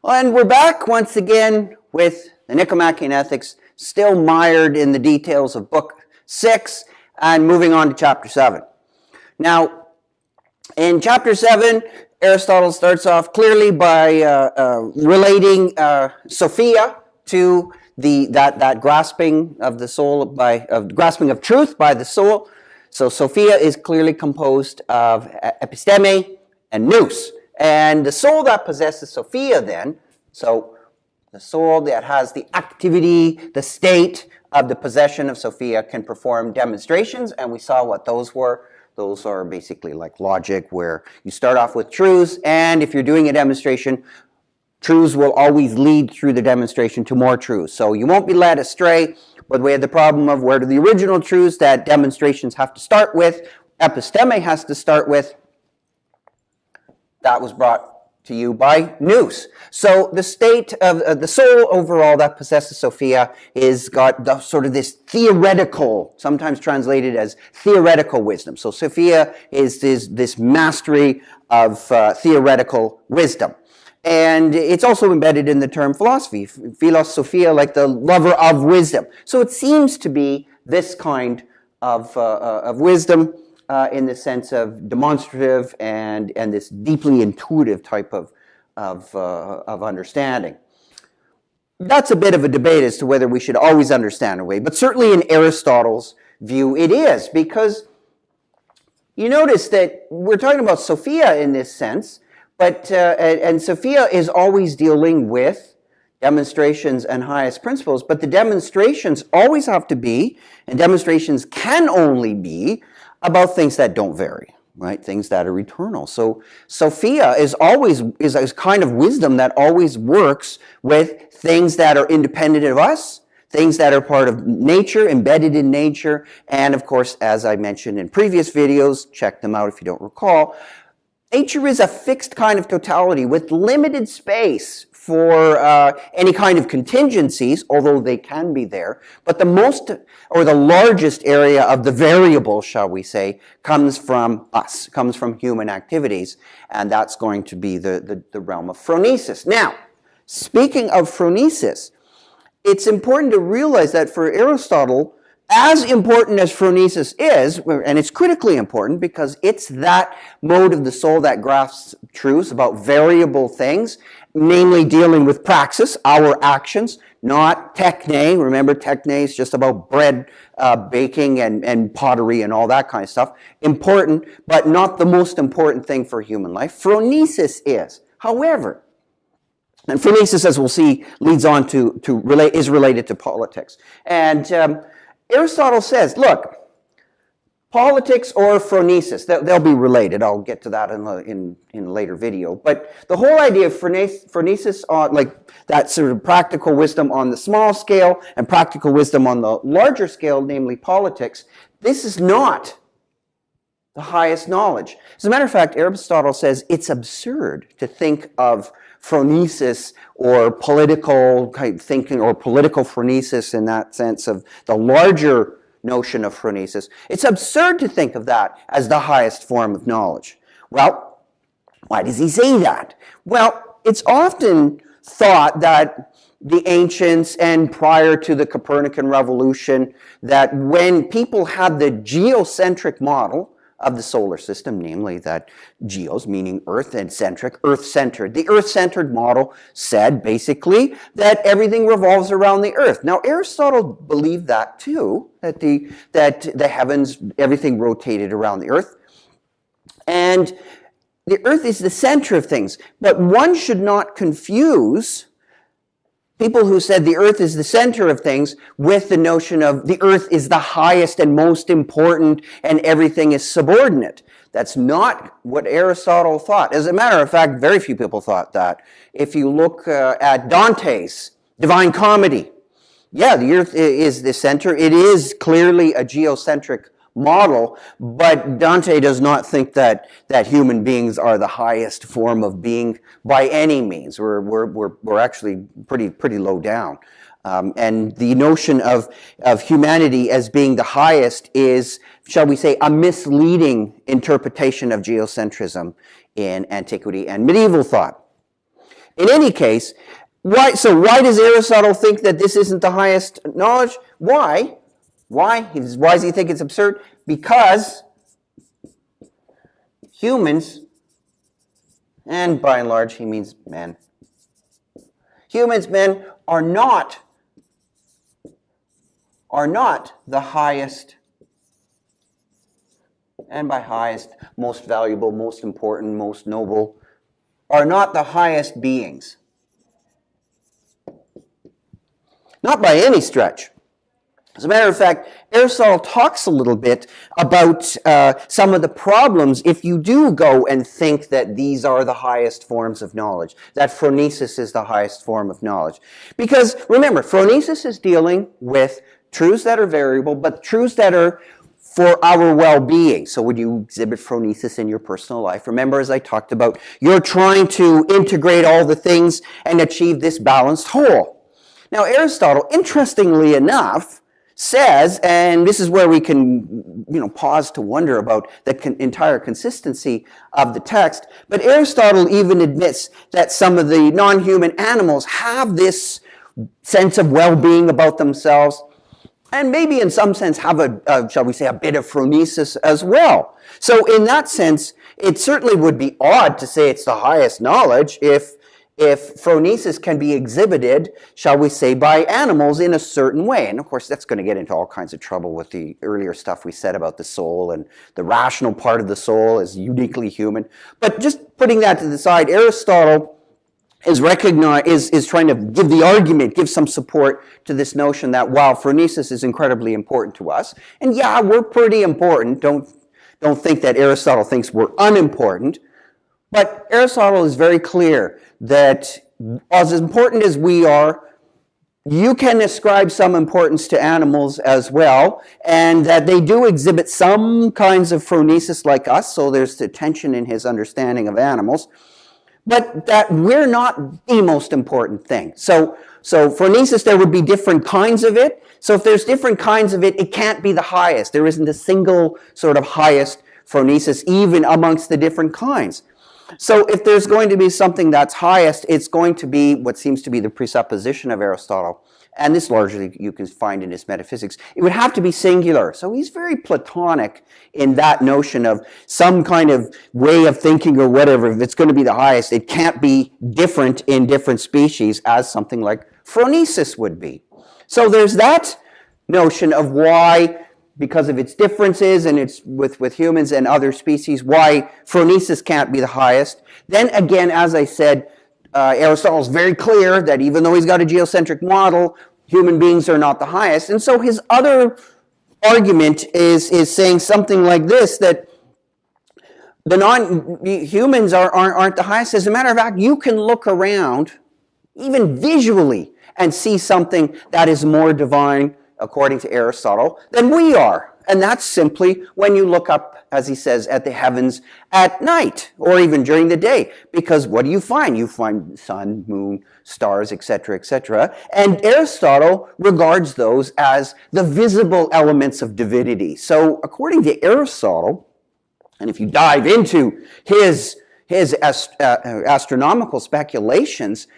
And we're back once again with the Nicomachean Ethics, still mired in the details of Book 6, and moving on to Chapter 7. Now, in Chapter 7, Aristotle starts off clearly by relating Sophia to that grasping of the soul grasping of truth by the soul. So Sophia is clearly composed of episteme and nous. And the soul that possesses Sophia then, so the soul that has the activity, the state of the possession of Sophia can perform demonstrations, and we saw what those were. Those are basically like logic, where you start off with truths, and if you're doing a demonstration, truths will always lead through the demonstration to more truths. So you won't be led astray, but we had the problem of where do the original truths that demonstrations have to start with, episteme has to start with. That was brought to you by nous. So the state of the soul overall that possesses Sophia is got sort of this theoretical, sometimes translated as theoretical wisdom. So Sophia is this mastery of theoretical wisdom. And it's also embedded in the term philosophy, philos Sophia, like the lover of wisdom. So it seems to be this kind of wisdom, in the sense of demonstrative and this deeply intuitive type of understanding. That's a bit of a debate as to whether we should always understand a way, but certainly in Aristotle's view it is, because you notice that we're talking about Sophia in this sense, but and Sophia is always dealing with demonstrations and highest principles, but the demonstrations always have to be, and demonstrations can only be, about things that don't vary, right? Things that are eternal. So Sophia is a kind of wisdom that always works with things that are independent of us, things that are part of nature, embedded in nature, and of course, as I mentioned in previous videos, check them out if you don't recall, nature is a fixed kind of totality with limited space for any kind of contingencies, although they can be there. But the most, or the largest area of the variable, shall we say, comes from us, comes from human activities, and that's going to be the realm of phronesis. Now, speaking of phronesis, it's important to realize that for Aristotle, as important as phronesis is, and it's critically important because it's that mode of the soul that grasps truths about variable things, namely dealing with praxis, our actions, not techne. Remember, techne is just about bread baking and pottery and all that kind of stuff. Important, but not the most important thing for human life. Phronesis is. However, and phronesis, as we'll see, leads on is related to politics. And Aristotle says, look, politics or phronesis, they'll be related. I'll get to that in a later video. But the whole idea of phronesis, like that sort of practical wisdom on the small scale and practical wisdom on the larger scale, namely politics, this is not the highest knowledge. As a matter of fact, Aristotle says it's absurd to think of phronesis or political kind of thinking or political phronesis in that sense of the larger notion of phronesis. It's absurd to think of that as the highest form of knowledge. Well, why does he say that? Well, it's often thought that the ancients and prior to the Copernican revolution, that when people had the geocentric model of the solar system, namely that geos, meaning earth, and centric, earth-centered. The earth-centered model said, basically, that everything revolves around the earth. Now, Aristotle believed that, too, that the heavens, everything rotated around the earth. And the earth is the center of things. But one should not confuse people who said the earth is the center of things with the notion of the earth is the highest and most important and everything is subordinate. That's not what Aristotle thought. As a matter of fact, very few people thought that. If you look at Dante's Divine Comedy, yeah, the earth is the center. It is clearly a geocentric model, but Dante does not think that human beings are the highest form of being by any means. We're actually pretty low down. And the notion of humanity as being the highest is, shall we say, a misleading interpretation of geocentrism in antiquity and medieval thought. In any case, why does Aristotle think that this isn't the highest knowledge? Why? Why does he think it's absurd? Because humans, and by and large he means men, men are not the highest, and by highest, most valuable, most important, most noble, are not the highest beings. Not by any stretch. As a matter of fact, Aristotle talks a little bit about some of the problems if you do go and think that these are the highest forms of knowledge, that phronesis is the highest form of knowledge. Because remember, phronesis is dealing with truths that are variable, but truths that are for our well-being. So when you exhibit phronesis in your personal life, remember, as I talked about, you're trying to integrate all the things and achieve this balanced whole. Now, Aristotle, interestingly enough, says, and this is where we can, pause to wonder about the entire consistency of the text, but Aristotle even admits that some of the non-human animals have this sense of well-being about themselves, and maybe in some sense have shall we say, a bit of phronesis as well. So in that sense, it certainly would be odd to say it's the highest knowledge if phronesis can be exhibited, shall we say, by animals in a certain way. And of course, that's going to get into all kinds of trouble with the earlier stuff we said about the soul, and the rational part of the soul is uniquely human. But just putting that to the side, Aristotle is trying to give the argument, give some support to this notion that while phronesis is incredibly important to us, and yeah, we're pretty important, don't think that Aristotle thinks we're unimportant, but Aristotle is very clear that as important as we are, you can ascribe some importance to animals as well, and that they do exhibit some kinds of phronesis like us, so there's the tension in his understanding of animals, but that we're not the most important thing. So phronesis, there would be different kinds of it. So if there's different kinds of it, it can't be the highest. There isn't a single sort of highest phronesis, even amongst the different kinds. So if there's going to be something that's highest, it's going to be what seems to be the presupposition of Aristotle. And this largely you can find in his metaphysics. It would have to be singular. So he's very Platonic in that notion of some kind of way of thinking or whatever. If it's going to be the highest, it can't be different in different species as something like phronesis would be. So there's that notion of why, because of its differences and it's with humans and other species, why phronesis can't be the highest. Then again, as I said, Aristotle is very clear that even though he's got a geocentric model, human beings are not the highest. And so his other argument is saying something like this, that the non-humans aren't the highest. As a matter of fact, you can look around, even visually, and see something that is more divine, according to Aristotle, than we are. And that's simply when you look up, as he says, at the heavens at night, or even during the day. Because what do you find? You find sun, moon, stars, etc., etc. And Aristotle regards those as the visible elements of divinity. So according to Aristotle, and if you dive into his astronomical speculations,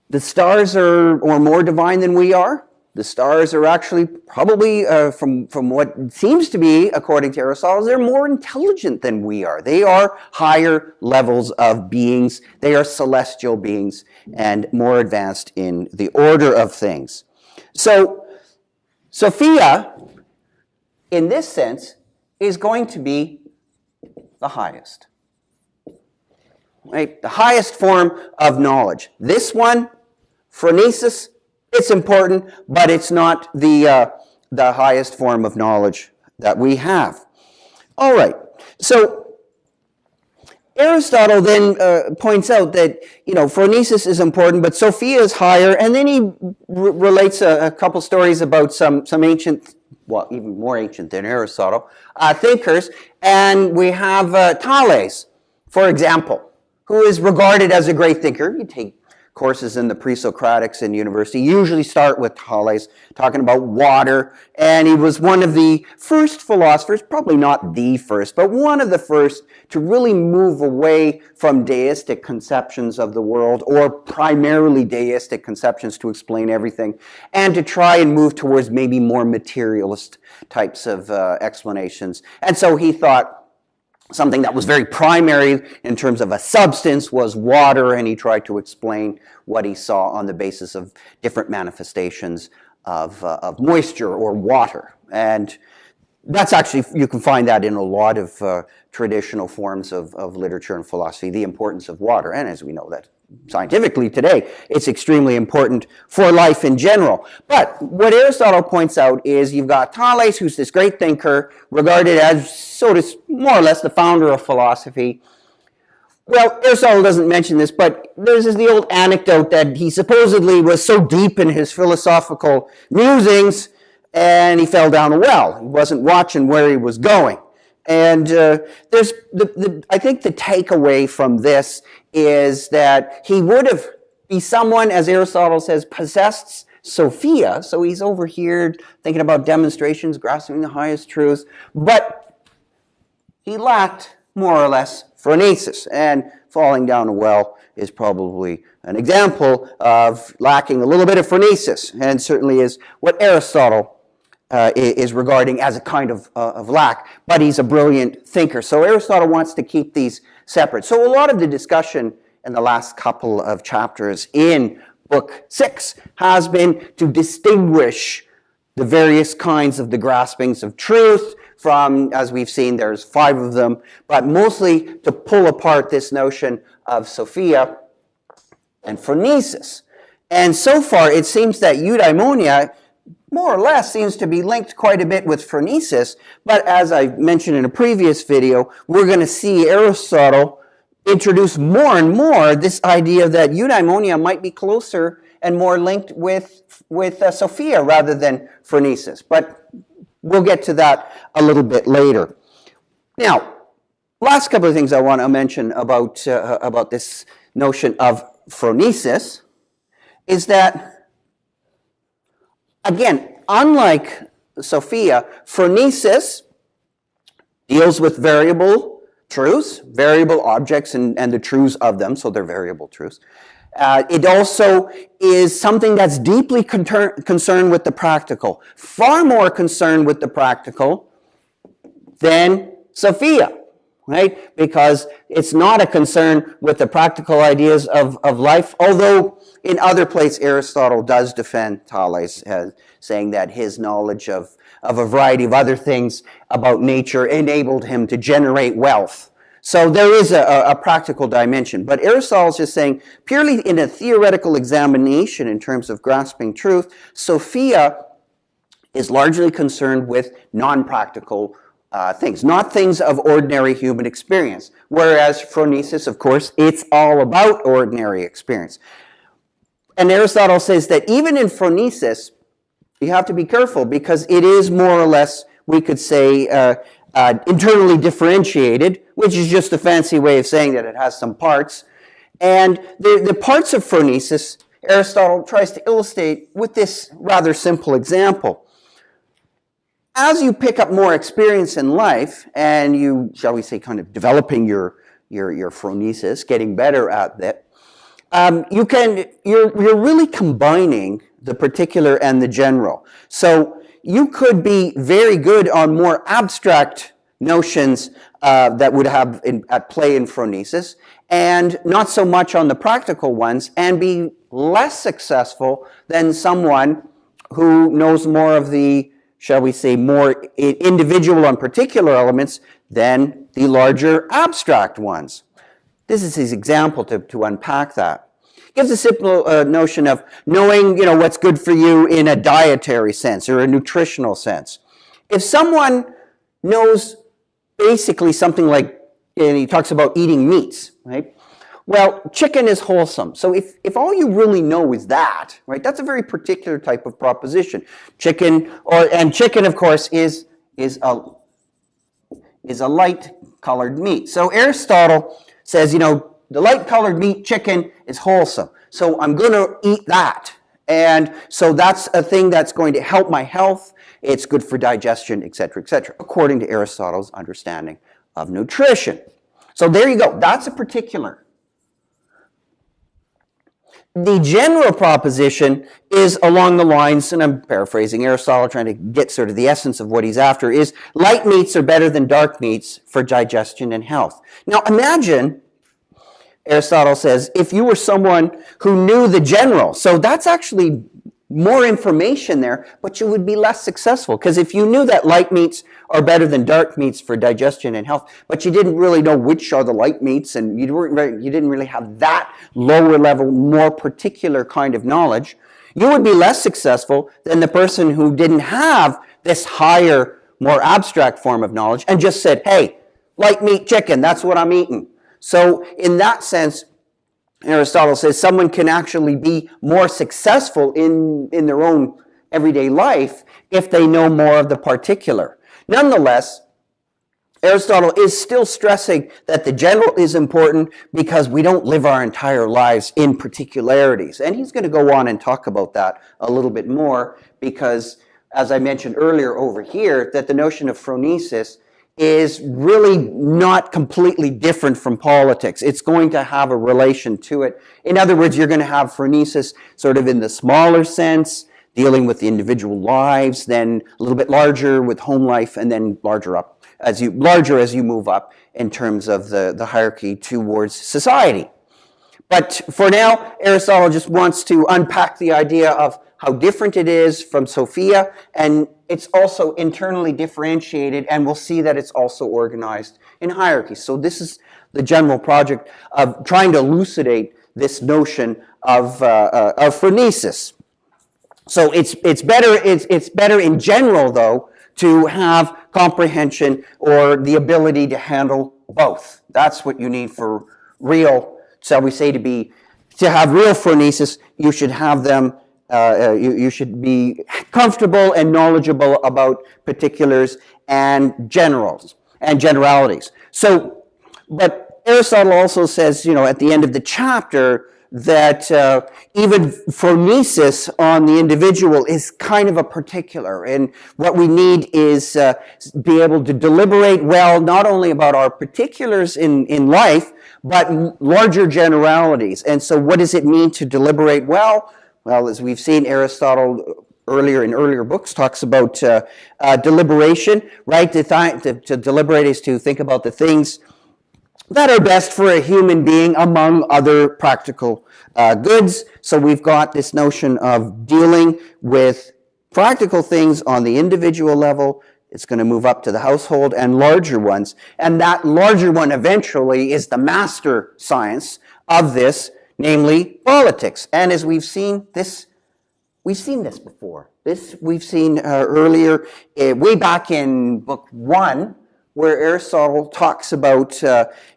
the stars are more divine than we are. The stars are actually probably, from what seems to be, according to Aristotle, they're more intelligent than we are. They are higher levels of beings. They are celestial beings and more advanced in the order of things. So, Sophia, in this sense, is going to be the highest. Right? The highest form of knowledge. This one, phronesis, it's important, but it's not the highest form of knowledge that we have. All right. So Aristotle then points out that, phronesis is important, but Sophia is higher, and then he relates a couple stories about some ancient, well, even more ancient than Aristotle, thinkers, and we have Thales, for example, who is regarded as a great thinker. You take courses in the pre-Socratics in university usually start with Thales talking about water, and he was one of the first philosophers, probably not the first, but one of the first to really move away from deistic conceptions of the world, or primarily deistic conceptions to explain everything, and to try and move towards maybe more materialist types of explanations. And so he thought something that was very primary in terms of a substance was water, and he tried to explain what he saw on the basis of different manifestations of moisture or water. And that's actually, you can find that in a lot of traditional forms of literature and philosophy, the importance of water. And as we know that scientifically today, it's extremely important for life in general. But what Aristotle points out is you've got Thales, who's this great thinker, regarded as sort of more or less the founder of philosophy. Well, Aristotle doesn't mention this, but there's the old anecdote that he supposedly was so deep in his philosophical musings and he fell down a well. He wasn't watching where he was going. And there's I think the takeaway from this is that he would have be someone, as Aristotle says, possessed Sophia. So he's over here thinking about demonstrations, grasping the highest truths, but he lacked more or less phronesis, and falling down a well is probably an example of lacking a little bit of phronesis, and certainly is what Aristotle is regarding as a kind of lack, but he's a brilliant thinker. So Aristotle wants to keep these separate. So a lot of the discussion in the last couple of chapters in Book 6 has been to distinguish the various kinds of the graspings of truth from, as we've seen, there's 5 of them, but mostly to pull apart this notion of Sophia and phronesis. And so far, it seems that eudaimonia more or less seems to be linked quite a bit with phronesis, but as I mentioned in a previous video, we're going to see Aristotle introduce more and more this idea that eudaimonia might be closer and more linked with Sophia rather than phronesis. But we'll get to that a little bit later. Now, last couple of things I want to mention about this notion of phronesis is that, again, unlike Sophia, phronesis deals with variable truths, variable objects and the truths of them, so they're variable truths. It also is something that's deeply concerned with the practical, far more concerned with the practical than Sophia, right? Because it's not a concern with the practical ideas of life, although in other places Aristotle does defend Thales, saying that his knowledge of a variety of other things about nature enabled him to generate wealth. So there is a practical dimension. But Aristotle is just saying, purely in a theoretical examination in terms of grasping truth, Sophia is largely concerned with non-practical things, not things of ordinary human experience. Whereas phronesis, of course, it's all about ordinary experience. And Aristotle says that even in phronesis, you have to be careful because it is more or less, we could say, internally differentiated, which is just a fancy way of saying that it has some parts. And the parts of phronesis, Aristotle tries to illustrate with this rather simple example. As you pick up more experience in life, and you, shall we say, kind of developing your phronesis, getting better at that, you're really combining the particular and the general. So you could be very good on more abstract notions that would have at play in phronesis, and not so much on the practical ones, and be less successful than someone who knows more of the, shall we say, more individual and particular elements than the larger abstract ones. This is his example to unpack that. Gives a simple notion of knowing, what's good for you in a dietary sense or a nutritional sense. If someone knows basically something like, and he talks about eating meats, right? Well, chicken is wholesome. So if all you really know is that, right, that's a very particular type of proposition. Chicken, of course, is a light-colored meat. So Aristotle says, the light-colored meat chicken is wholesome, so I'm going to eat that. And so that's a thing that's going to help my health. It's good for digestion, etc., according to Aristotle's understanding of nutrition. So there you go. That's a particular. The general proposition is along the lines, and I'm paraphrasing Aristotle, trying to get sort of the essence of what he's after, is light meats are better than dark meats for digestion and health. Now imagine, Aristotle says, if you were someone who knew the general, so that's actually more information there, but you would be less successful. Because if you knew that light meats are better than dark meats for digestion and health, but you didn't really know which are the light meats, and you didn't really have that lower level, more particular kind of knowledge, you would be less successful than the person who didn't have this higher, more abstract form of knowledge and just said, hey, light meat chicken, that's what I'm eating. So in that sense, Aristotle says someone can actually be more successful in their own everyday life if they know more of the particular. Nonetheless, Aristotle is still stressing that the general is important because we don't live our entire lives in particularities. And he's going to go on and talk about that a little bit more because, as I mentioned earlier over here, that the notion of phronesis is really not completely different from politics. It's going to have a relation to it. In other words, you're going to have phronesis sort of in the smaller sense, dealing with the individual lives, then a little bit larger with home life, and then larger as you move up in terms of the hierarchy towards society. But for now, Aristotle just wants to unpack the idea of how different it is from Sophia, and it's also internally differentiated, and we'll see that it's also organized in hierarchies. So this is the general project of trying to elucidate this notion of phronesis. So it's better in general, though, to have comprehension or the ability to handle both. That's what you need for real, shall we say, to have real phronesis. You should have them. You should be comfortable and knowledgeable about particulars and generalities. So, but Aristotle also says, at the end of the chapter, that even phronesis on the individual is kind of a particular. And what we need is be able to deliberate well, not only about our particulars in life, but larger generalities. And so what does it mean to deliberate well? Well, as we've seen, Aristotle in earlier books talks about deliberation, right? To deliberate is to think about the things that are best for a human being among other practical goods. So we've got this notion of dealing with practical things on the individual level. It's going to move up to the household and larger ones. And that larger one eventually is the master science of this, namely politics. And as we've seen this before. We've seen earlier, way back in book 1, where Aristotle talks about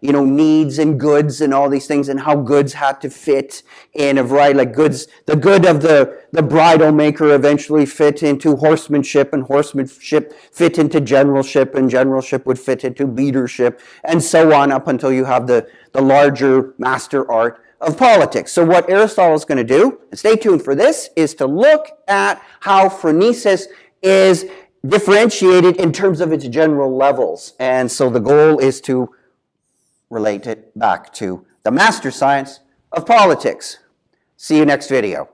needs and goods and all these things, and how goods had to fit in a variety, like goods. The good of the bridle maker eventually fit into horsemanship, and horsemanship fit into generalship, and generalship would fit into leadership, and so on, up until you have the larger master art of politics. So what Aristotle is going to do, and stay tuned for this, is to look at how phronesis is differentiated in terms of its general levels. And so the goal is to relate it back to the master science of politics. See you next video.